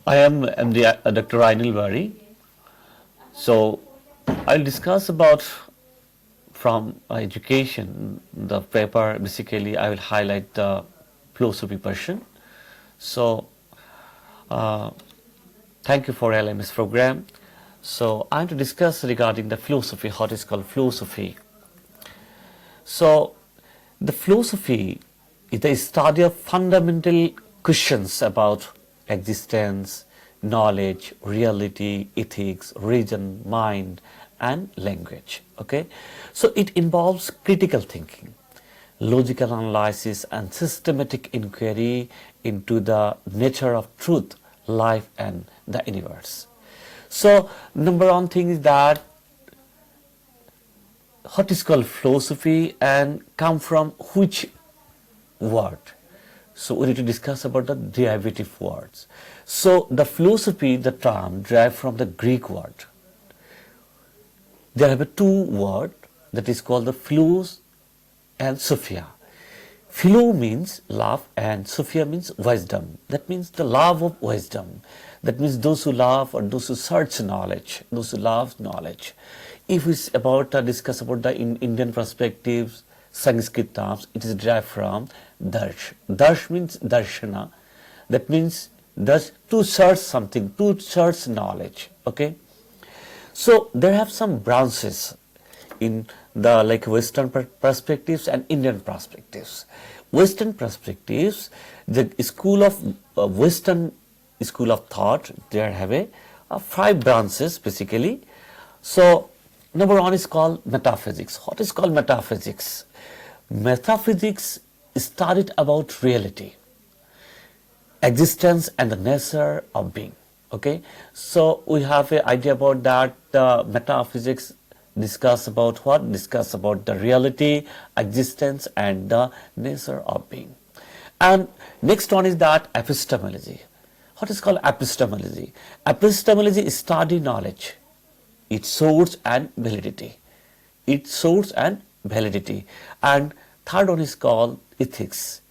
I am MD Dr. Aynul Bari. So I'll discuss about from education the paper. Basically, I will highlight the philosophy portion. So uh, thank you for LMS program. So I'm to discuss regarding the philosophy, what is called philosophy. So the philosophy is the study of fundamental questions about existence, knowledge, reality, ethics, reason, mind, and language. Okay, so it involves critical thinking, logical analysis, and systematic inquiry into the nature of truth, life, and the universe. So, number one thing is that what is called philosophy and come from which word. So we need to discuss about the derivative words. So the philosophy, the term derived from the Greek word. There have two words that is called the philos and sophia. Philo means love and sophia means wisdom. That means the love of wisdom. That means those who love or those who search knowledge, those who love knowledge. If we discuss about the Indian perspectives, Sanskrit terms, it is derived from darsh. Darsh means darshana. That means to search something, to search knowledge. Okay. So there have some branches in the like Western perspectives and Indian perspectives. Western perspectives, the school of Western school of thought, there have five branches basically. So number one is called metaphysics. What is called metaphysics? Metaphysics studied about reality, existence, and the nature of being. Okay, so we have an idea about that. Metaphysics discuss about what? Discuss about the reality, existence, and the nature of being. And next one is that epistemology. What is called epistemology? Epistemology is study knowledge, its source and validity. Its source and validity. And third one is called ethics.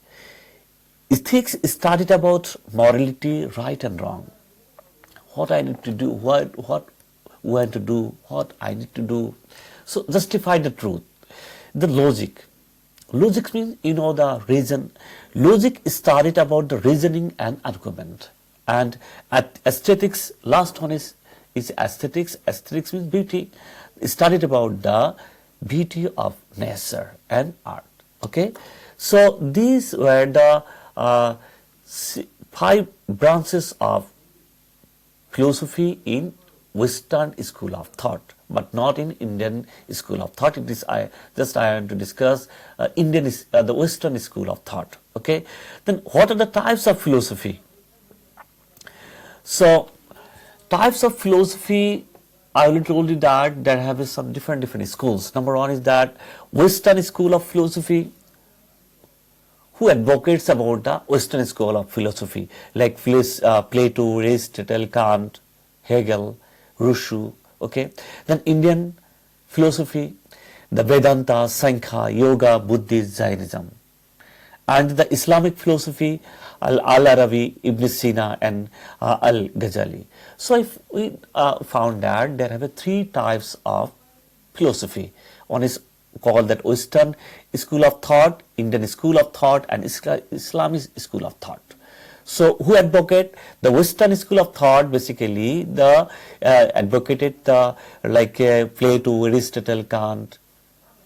Ethics is studied about morality, right and wrong. What I need to do, what when to do, what I need to do. So justify the truth. The logic. Logic means the reason. Logic is studied about the reasoning and argument. And at aesthetics, last one is aesthetics. Aesthetics means beauty. It's studied about the beauty of nature and art. Okay, so these were the five branches of philosophy in Western school of thought, but not in Indian school of thought. It is I want to discuss the Western school of thought. Okay, then what are the types of philosophy? So types of philosophy, I already told you that there have some different schools. Number one is that Western school of philosophy, who advocates about the Western school of philosophy, like Plato, Aristotle, Kant, Hegel, Rousseau. Okay, then Indian philosophy, the Vedanta, Sankhya, Yoga, Buddhism, Jainism, and the Islamic philosophy, Al-Arabi, Ibn Sina, and Al-Ghazali. So if we found that there have three types of philosophy. One is called that Western school of thought, Indian school of thought, and Islamic school of thought. So who advocate the Western school of thought? Basically, the advocated Plato, Aristotle, Kant.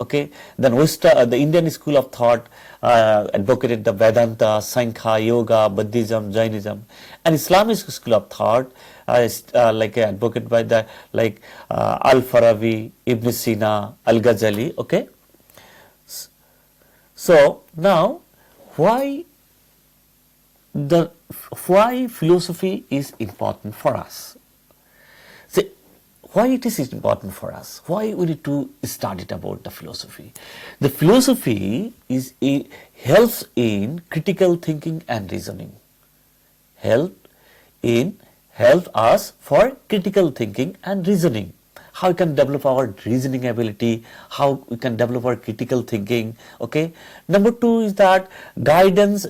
Okay, then the Indian school of thought advocated the Vedanta, Sankhya, Yoga, Buddhism, Jainism, and Islamic school of thought advocated by the Al-Farabi, Ibn Sina, Al-Ghazali. Okay, so now why philosophy is important for us? See, why it is important for us? Why we need to study about the philosophy? The philosophy helps in critical thinking and reasoning. Help us for critical thinking and reasoning. How we can develop our reasoning ability, how we can develop our critical thinking. Okay. Number two is that guides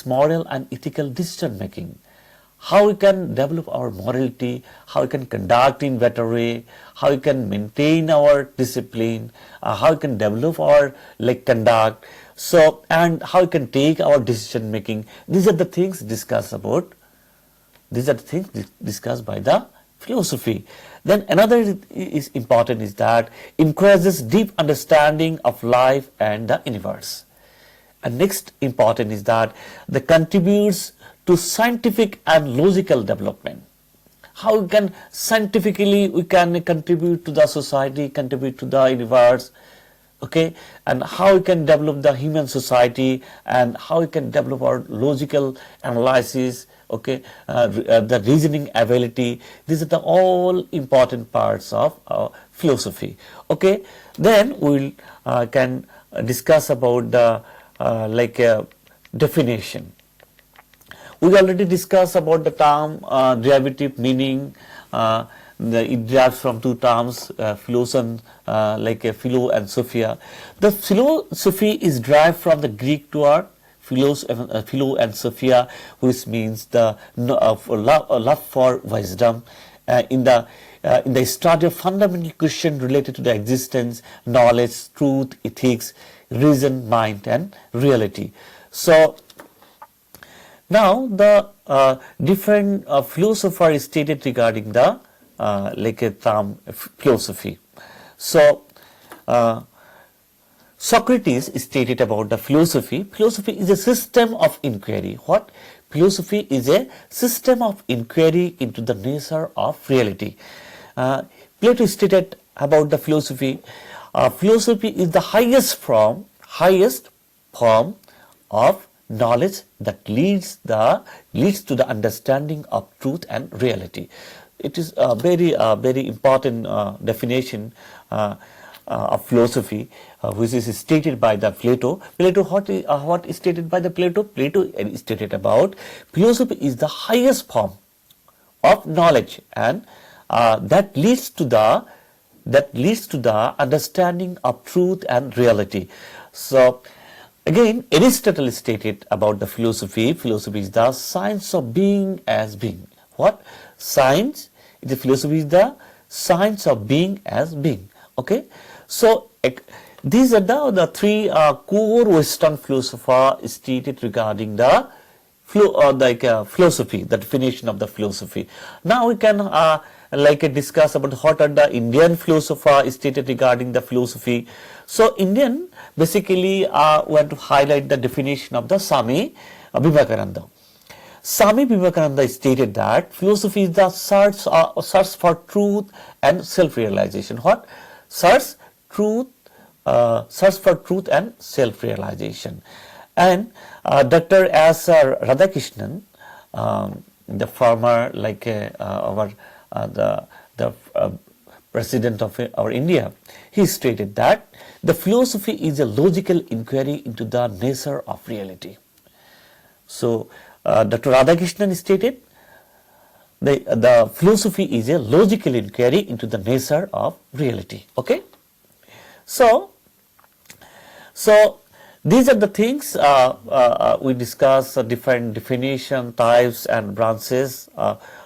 moral and ethical decision making. how we can develop our morality, how we can conduct in better way, how we can maintain our discipline, how we can develop our conduct, so and how we can take our decision making. These are the things discussed about. These are the things discussed by the philosophy. Then another is important is that encourages deep understanding of life and the universe. And next important is that the contributes to scientific and logical development. How we can scientifically we can contribute to the society, contribute to the universe, okay, and how we can develop the human society and how we can develop our logical analysis, okay, the reasoning ability. These are the all important parts of philosophy. Okay, then we will can discuss about the definition. We already discussed about the term derivative meaning. It derives from two terms, philo and sophia. The philosophy is derived from the Greek word philo and sophia, which means the love for wisdom. In the study of fundamental questions related to the existence, knowledge, truth, ethics, reason, mind, and reality. So now the different philosophers stated regarding the term philosophy. So Socrates stated about the philosophy. Philosophy is a system of inquiry. What? Philosophy is a system of inquiry into the nature of reality. Plato stated about the philosophy. Philosophy is the highest form of knowledge that leads to the understanding of truth and reality. It is a very important definition of philosophy, which is stated by the Plato. What is stated by the Plato? Plato stated about philosophy is the highest form of knowledge, and that leads to the understanding of truth and reality. So again, Aristotle stated about the philosophy. Philosophy is the science of being as being. What? Science. The philosophy is the science of being as being. Okay. So these are the three core Western philosophers stated regarding the philosophy, the definition of the philosophy. Now we can discuss about what are the Indian philosophers stated regarding the philosophy. So Indian basically want to highlight the definition of the Swami Vivekananda. Swami Vivekananda stated that philosophy is the search for truth and self-realization. What? Search for truth and self-realization. And Dr. S. Radhakrishnan, the former the president of our India, he stated that the philosophy is a logical inquiry into the nature of reality. So Dr. Radhakrishnan stated the philosophy is a logical inquiry into the nature of reality. Okay. So these are the things we discuss, different definition, types and branches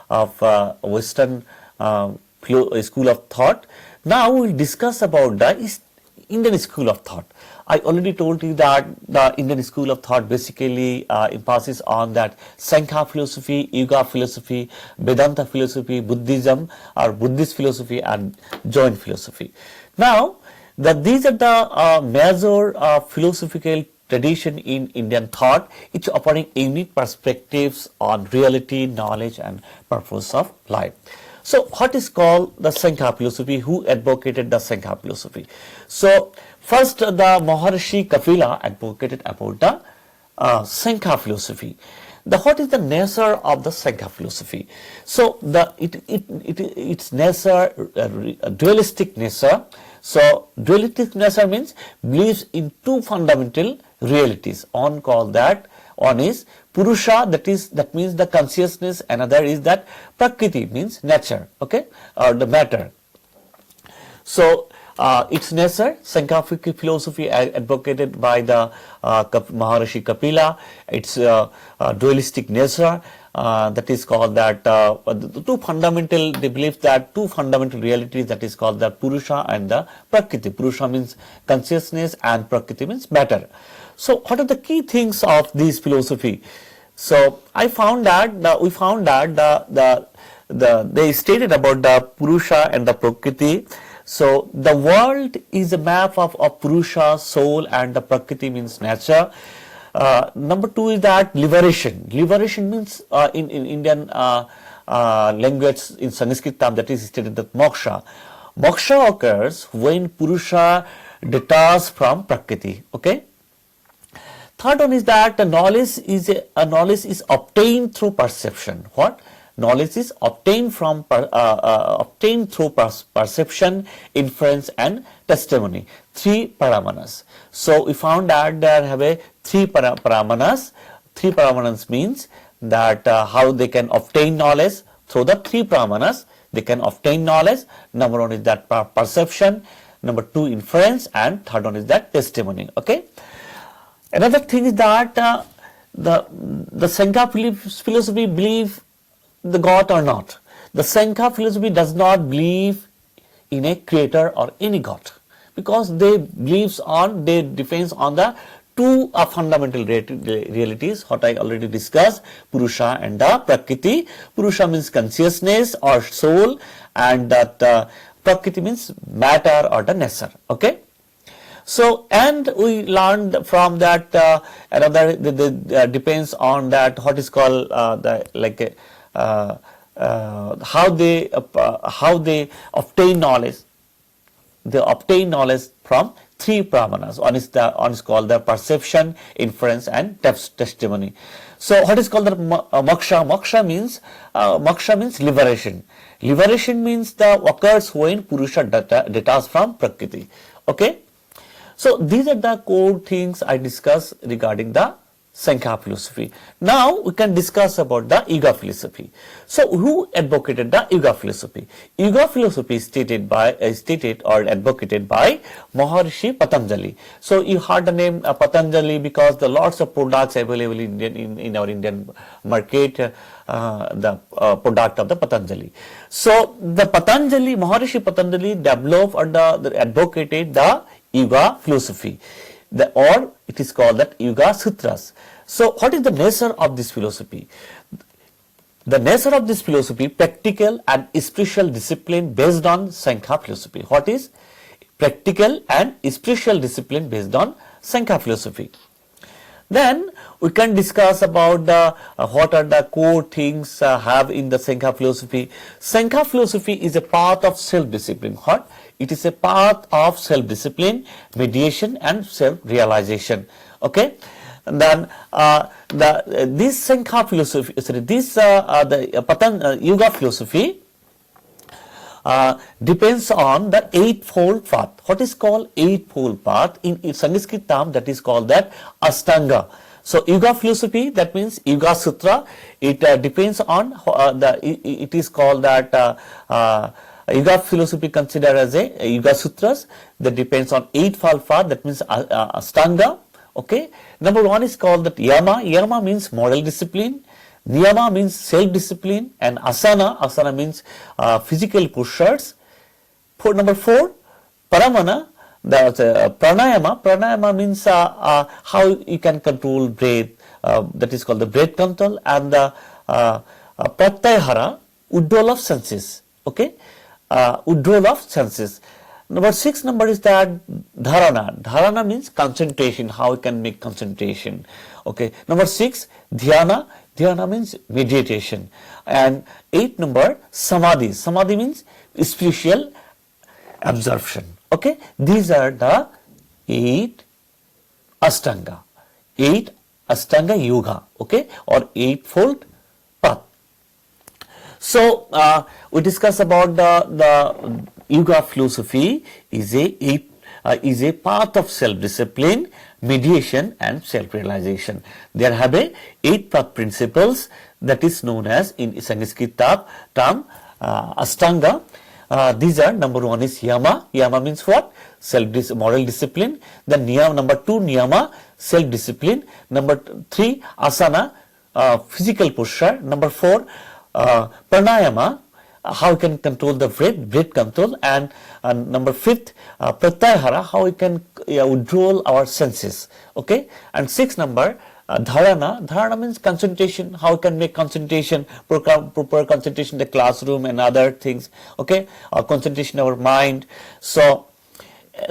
of Western school of thought. Now we will discuss about the Indian school of thought. I already told you that the Indian school of thought basically emphasis on that Sankhya philosophy, Yoga philosophy, Vedanta philosophy, Buddhism or Buddhist philosophy and Jain philosophy. Now these are the major philosophical tradition in Indian thought, each offering unique perspectives on reality, knowledge and purpose of life. So what is called the Sankhya philosophy? Who advocated the Sankhya philosophy? So first the Maharshi Kapila advocated about the Sankhya philosophy. What is the nature of the Sankhya philosophy? So its nature, dualistic nature. So dualistic nature means believes in two fundamental realities. One call that, one is Purusha, that means the consciousness, another is that Prakriti means nature, okay, or the matter. So its nature, Sankhya philosophy advocated by the Maharishi Kapila, its dualistic nature, that is called that the two fundamental, they believe that two fundamental realities, that is called the Purusha and the Prakriti. Purusha means consciousness and Prakriti means matter. So what are the key things of this philosophy? So I found that we found that they stated about the Purusha and the Prakriti. So the world is a map of Purusha, soul, and the Prakriti means nature. Number two is that liberation. Liberation means in Indian language, in Sanskrit term, that is stated that moksha. Moksha occurs when Purusha detaches from Prakriti. Okay. Third one is that knowledge is obtained through perception. What? Knowledge is obtained from obtained through perception, inference, and testimony. Three paramanas. So we found that there have a three paramanas. Three paramanas means that how they can obtain knowledge through the three paramanas. They can obtain knowledge. Number one is that perception. Number two, inference, and third one is that testimony. Okay. Another thing is that the Sankhya philosophy believe the God or not. The Sankhya philosophy does not believe in a creator or any God, because they depends on the two fundamental realities, what I already discussed, Purusha and the Prakriti. Purusha means consciousness or soul, and that Prakriti means matter or the nature. Okay. So, and we learned from that another depends on that what is called how they obtain knowledge. They obtain knowledge from three paramanas. One is called the perception, inference, and testimony. So, what is called the moksha? Moksha means liberation. Liberation means the occurs when Purusha detaches from Prakriti. Okay. So these are the core things I discussed regarding the Sankhya philosophy. Now we can discuss about the Yuga philosophy. So who advocated the Yuga philosophy? Yuga philosophy is stated or advocated by Maharishi Patanjali. So you heard the name Patanjali because the lots of products available in our Indian market, the product of the Patanjali. So the Maharishi Patanjali developed or advocated the Yuga philosophy, or it is called that Yuga Sutras. So what is the nature of this philosophy? The nature of this philosophy, practical and spiritual discipline based on Sankhya philosophy. What is practical and spiritual discipline based on Sankhya philosophy? Then we can discuss about what are the core things have in the Sankhya philosophy. Sankhya philosophy is a path of self-discipline. What? It is a path of self-discipline, mediation, and self-realization. Okay. And then this Sankhya philosophy, Yuga philosophy depends on the eightfold path. What is called eightfold path? In Sanskrit term, that is called that Ashtanga. So Yuga philosophy, that means Yuga Sutra. It depends on it is called that Yuga philosophy considered as a Yuga Sutras that depends on eightfold path, that means Ashtanga. Okay. Number one is called that Yama. Yama means moral discipline. Niyama means self-discipline, and asana means physical postures. Number four, paramana, that's pranayama. Pranayama means how you can control breath, that is called the breath control, and the pratyahara, withdrawal of senses. Okay, withdrawal of senses. Number six is that dharana. Dharana means concentration, how you can make concentration. Okay. Number six, dhyana. Dhyana means meditation. And eight number, samadhi. Samadhi means spiritual absorption. Okay. These are the eight Ashtanga. Eight Ashtanga Yoga. Okay. Or eightfold path. So we discuss about the Yuga philosophy is a path of self-discipline, mediation, and self-realization. There have eight path principles that is known as in Sanskrit term Ashtanga. These are, number 1 is yama. Yama means what? Moral discipline. Then number 2 niyama, self discipline. Number 3 asana, physical posture. Number 4 pranayama, how we can control the breath control. And number 5th pratyahara, how we can withdraw our senses. Okay. And 6th number dharana means concentration, how we can make concentration, proper concentration in the classroom and other things. Okay, or concentration in our mind. So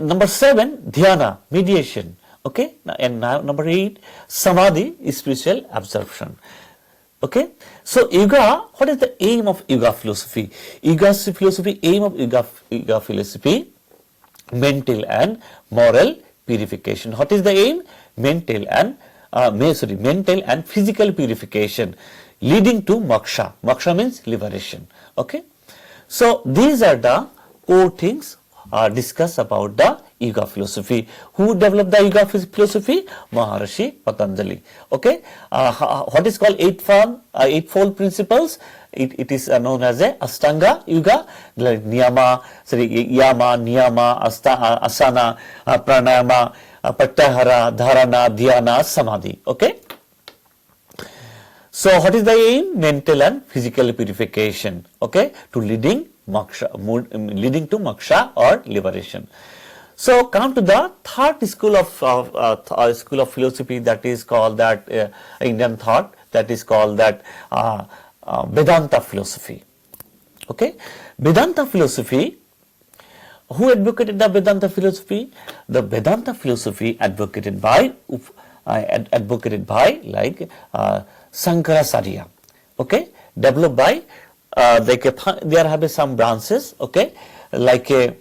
number 7 dhyana, mediation. Okay, and now number 8 samadhi, spiritual absorption. Okay, so yoga, what is the aim of yoga philosophy? Yoga philosophy, aim of yoga philosophy, mental and moral purification. What is the aim? Mental and physical purification, leading to moksha. Moksha means liberation. Okay, so these are the core things discussed about the yoga philosophy. Who developed the yoga philosophy? Maharishi Patanjali. Okay, what is called eightfold principles? It is known as a Ashtanga yoga, like yama, niyama, asana, pranayama, pratyahara, dharana, dhyana, samadhi. Okay. So what is the aim? Mental and physical purification. Okay, to leading to moksha or liberation. So come to the third school of philosophy, that is called that Indian thought, that is called that Vedanta philosophy. Okay, Vedanta philosophy. Who advocated the Vedanta philosophy? The Vedanta philosophy advocated by like Sankaracharya. Okay, developed by there have some branches. Okay, like a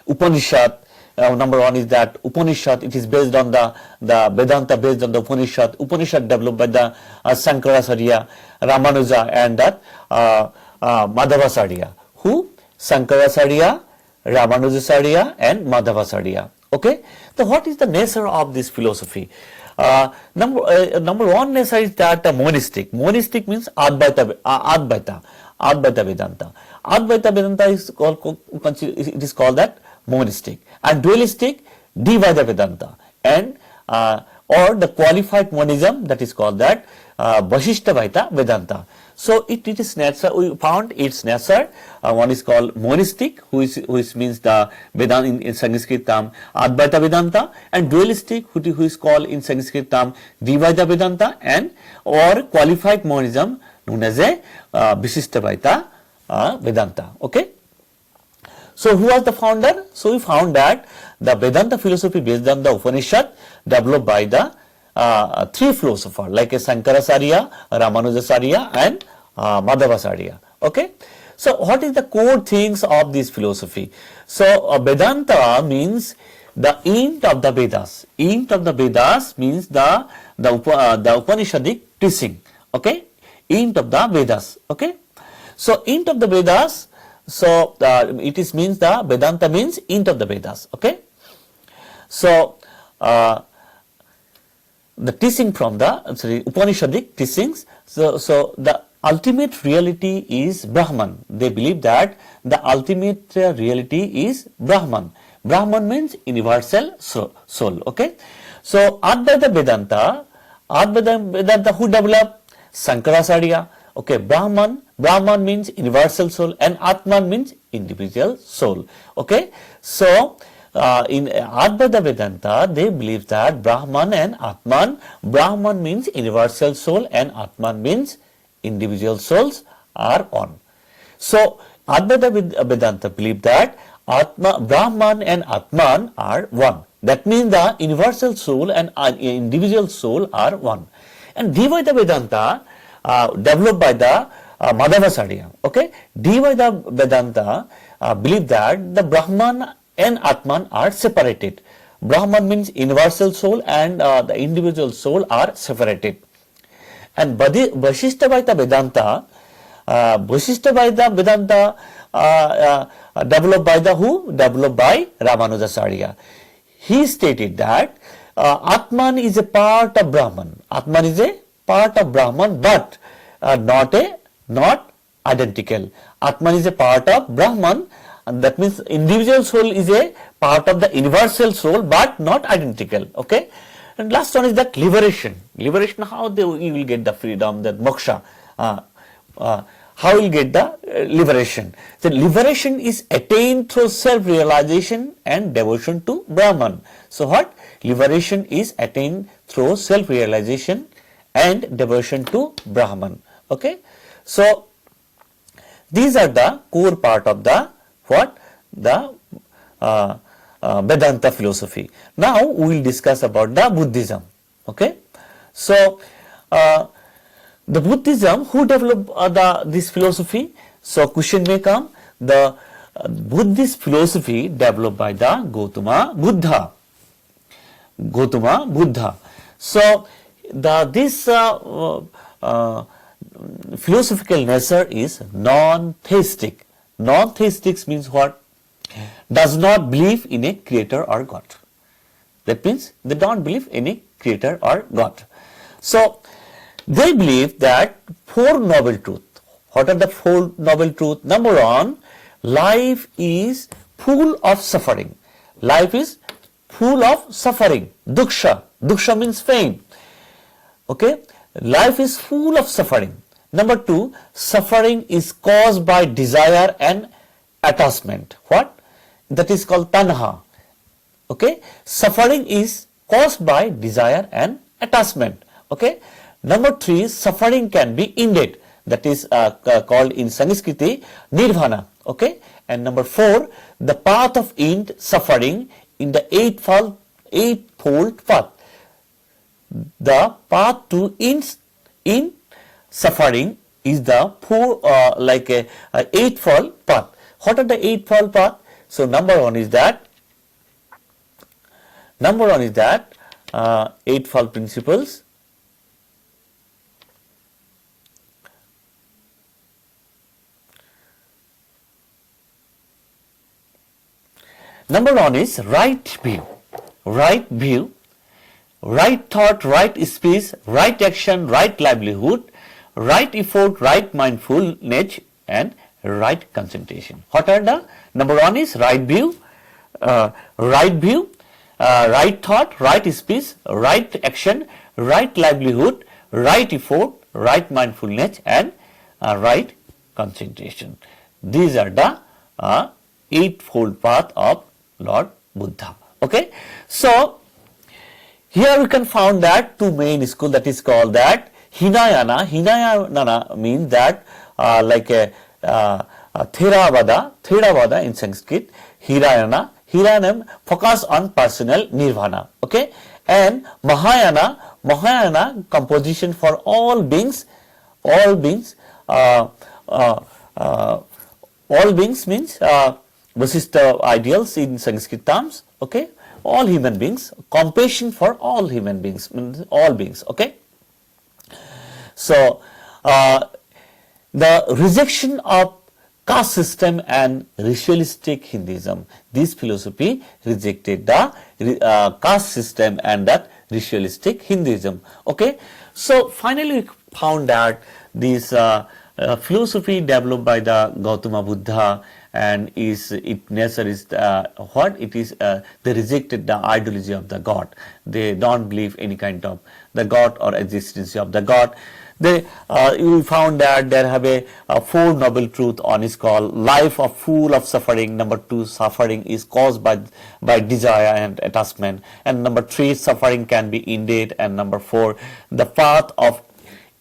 Upanishad. Number 1 is that Upanishad. It is based on the Vedanta based on the Upanishad. Upanishad developed by the Sankaracharya, Ramanuja, and that Madhavacharya. Who? Sankaracharya, Ramanujacharya, and Madhavacharya. Okay. So what is the nature of this philosophy? Number 1 nature is that monistic. Monistic means Advaita Vedanta. Advaita Vedanta is called that monistic, and dualistic Dvaita Vedanta, and or the qualified monism, that is called that Vasishtavaita Vedanta. So it is nature. We found its nature. One is called monistic, which means the Vedanta in Sanskrit term Advaita Vedanta, and dualistic, who is called in Sanskrit term Dvaita Vedanta, and or qualified monism known as a Vasishtavaita Vedanta. Okay. So who was the founder? So we found that the Vedanta philosophy based on the Upanishad developed by the 3 philosophers like a Sankaracharya, Ramanujacharya, and Madhavacharya. Okay. So what is the core things of this philosophy? So Vedanta means the end of the Vedas. End of the Vedas means the Upanishadic teaching. Okay. End of the Vedas. Okay. So end of the Vedas. So it is means the Vedanta means end of the Vedas. Okay. So the teaching from the Upanishadic teachings. So the ultimate reality is Brahman. They believe that the ultimate reality is Brahman. Brahman means universal soul. Okay. So Advaita Vedanta who developed? Sankaracharya. Okay, Brahman means universal soul, and Atman means individual soul. Okay, so in Advaita Vedanta, they believe that Brahman and Atman, Brahman means universal soul and Atman means individual souls are one. So Advaita Vedanta believe that Brahman and Atman are one. That means the universal soul and individual soul are one. And Dvaita Vedanta developed by the Madhavacharya. Okay, Dvaita Vedanta believe that the Brahman and Atman are separated. Brahman means universal soul and the individual soul are separated. And Vasishtavaita Vedanta, developed by the who? Developed by Ramanujacharya. He stated that Atman is a part of Brahman. Atman is a part of Brahman, but not identical. Atman is a part of Brahman, and that means individual soul is a part of the universal soul, but not identical. Okay. And last one is that liberation. Liberation, how you will get the freedom, that moksha. How you will get the liberation. The liberation is attained through self-realization and devotion to Brahman. So what? Liberation is attained through self-realization and devotion to Brahman. Okay. So these are the core part of the what? The Vedanta philosophy. Now we will discuss about the Buddhism. Okay. So the Buddhism, who developed this philosophy? So question may come, the Buddhist philosophy developed by the Gautama Buddha. Gautama Buddha. So this philosophical nature is non-theistic. Non-theistic means what? Does not believe in a creator or God. That means they don't believe in a creator or God. So they believe that four noble truths. What are the four noble truths? Number one, life is full of suffering. Life is full of suffering. Duksha. Duksha means pain. Okay. Life is full of suffering. Number two, suffering is caused by desire and attachment. What? That is called tanha. Okay. Suffering is caused by desire and attachment. Okay. Number three, suffering can be ended. That is called in Sanskrit nirvana. Okay. And number four, the path of end suffering in the eightfold path. The path to end in suffering is the eightfold path. What are the eightfold path? So number one is that eightfold principles. Number one is right view, right thought, right speech, right action, right livelihood, right effort, right mindfulness, and right concentration. What are the? Number one is right view, right thought, right speech, right action, right livelihood, right effort, right mindfulness, and right concentration. These are the eightfold path of Lord Buddha. Okay. So here we can find that two main schools, that is called that Hinayana. Hinayana means that Theravada in Sanskrit. Hinayana focus on personal nirvana. Okay. And Mahayana composition for all beings. All beings means Vasishtha ideals in Sanskrit terms. Okay. All human beings, compassion for all human beings, means all beings. Okay. So the rejection of caste system and ritualistic Hinduism. This philosophy rejected the caste system and that ritualistic Hinduism. Okay. So finally we found that this philosophy developed by the Gautama Buddha, and its nature is what it is. They rejected the ideology of the God. They don't believe any kind of the God or existence of the God. They you found that there have a four noble truth on is called life of full of suffering. Number two, suffering is caused by desire and attachment. And number three, suffering can be ended. And number four, the path of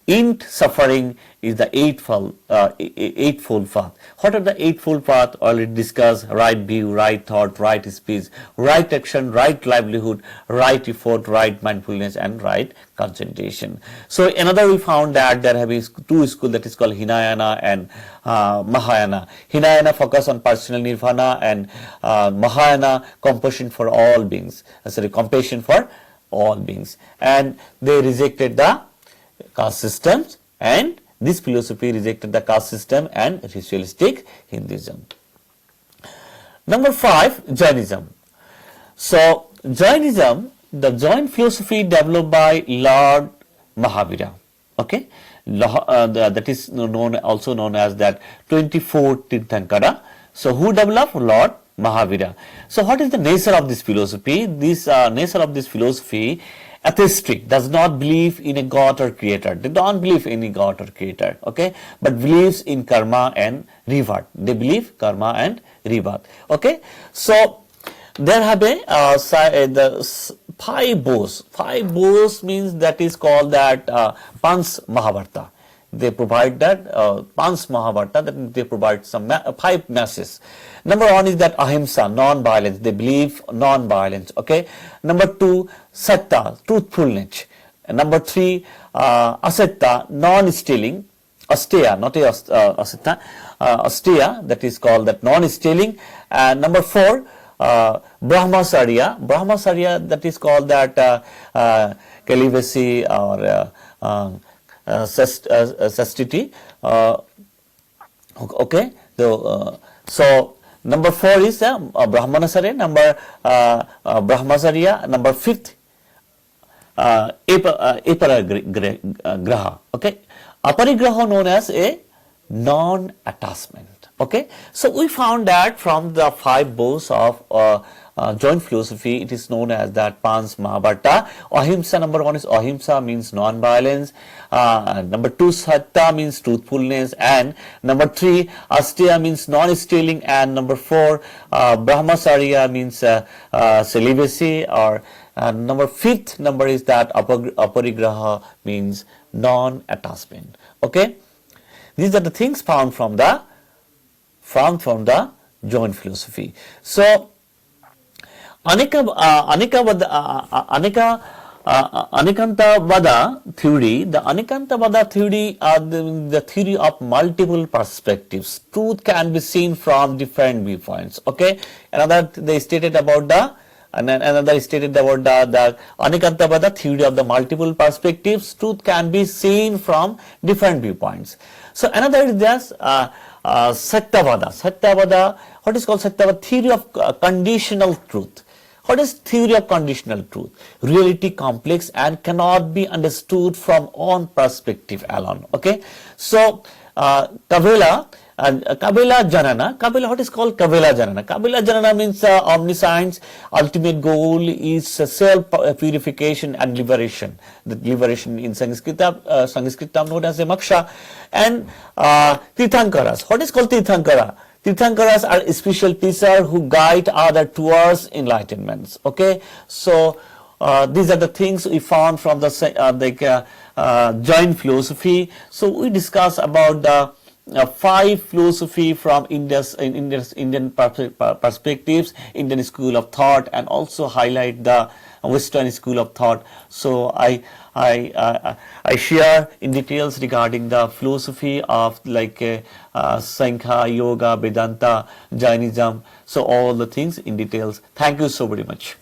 end suffering is the eightfold path. What are the eightfold path? Already discussed: right view, right thought, right speech, right action, right livelihood, right effort, right mindfulness, and right concentration. So another we found that there have been two schools, that is called Hinayana and Mahayana. Hinayana focus on personal nirvana, and Mahayana compassion for all beings. Compassion for all beings, and they rejected the caste systems, and this philosophy rejected the caste system and ritualistic Hinduism. Number 5, Jainism. So Jainism, the Jain philosophy developed by Lord Mahavira. Okay, that is also known as that 24 Tirthankara. So who developed? Lord Mahavira. So what is the nature of this philosophy? This nature of this philosophy, atheistic, does not believe in a god or creator. They don't believe in any god or creator, okay, but believes in karma and rebirth. They believe karma and rebirth, okay. So there have been the five bows. Five bows means that is called that Pans Mahabharata. They provide that Pans Mahabharata, that they provide some five messages. Number one is that ahimsa, non-violence. They believe non-violence. Okay. Number two, satta, truthfulness. And number three, asetta, non-stealing. Asteya, not asetta, asteya, that is called that non-stealing. And number four, Brahmacharya. Brahmacharya, that is called that celibacy or chastity. Okay. So number four is Brahmacharya. Number Brahmacharya. Number fifth, aparigraha. Okay. Aparigraha known as a non-attachment. Okay, so we found that from the five bows of joint philosophy, it is known as that Pans Mahabharata. Ahimsa, number one is ahimsa, means non-violence. Number two, satta, means truthfulness. And number three, asteya, means non-stealing. And number four, Brahmacharya, means celibacy. Or number fifth number is that aparigraha, means non-attachment. Okay, these are the things found from the joint philosophy. So Anekantavada theory, the Anekantavada theory are the theory of multiple perspectives. Truth can be seen from different viewpoints. Okay, another stated about the Anekantavada theory of the multiple perspectives. Truth can be seen from different viewpoints. So another is just Satyavada. Satyavada, what is called Satyavada? Theory of conditional truth. What is theory of conditional truth? Reality complex and cannot be understood from one perspective alone. Okay. So Kavela Janana. Kavela, what is called Kavela Janana? Kavela Janana means omniscience. Ultimate goal is self purification and liberation. The liberation in Sanskrit known as a moksha. And Tirthankaras. What is called Tirthankara? Tirthankaras are spiritual teachers who guide others towards enlightenment. Okay, so these are the things we found from the joint philosophy. So we discuss about the five philosophy from Indian perspectives, Indian school of thought, and also highlight the Western school of thought. So I share in details regarding the philosophy of like Sankhya, Yoga, Vedanta, Jainism. So all the things in details. Thank you so very much.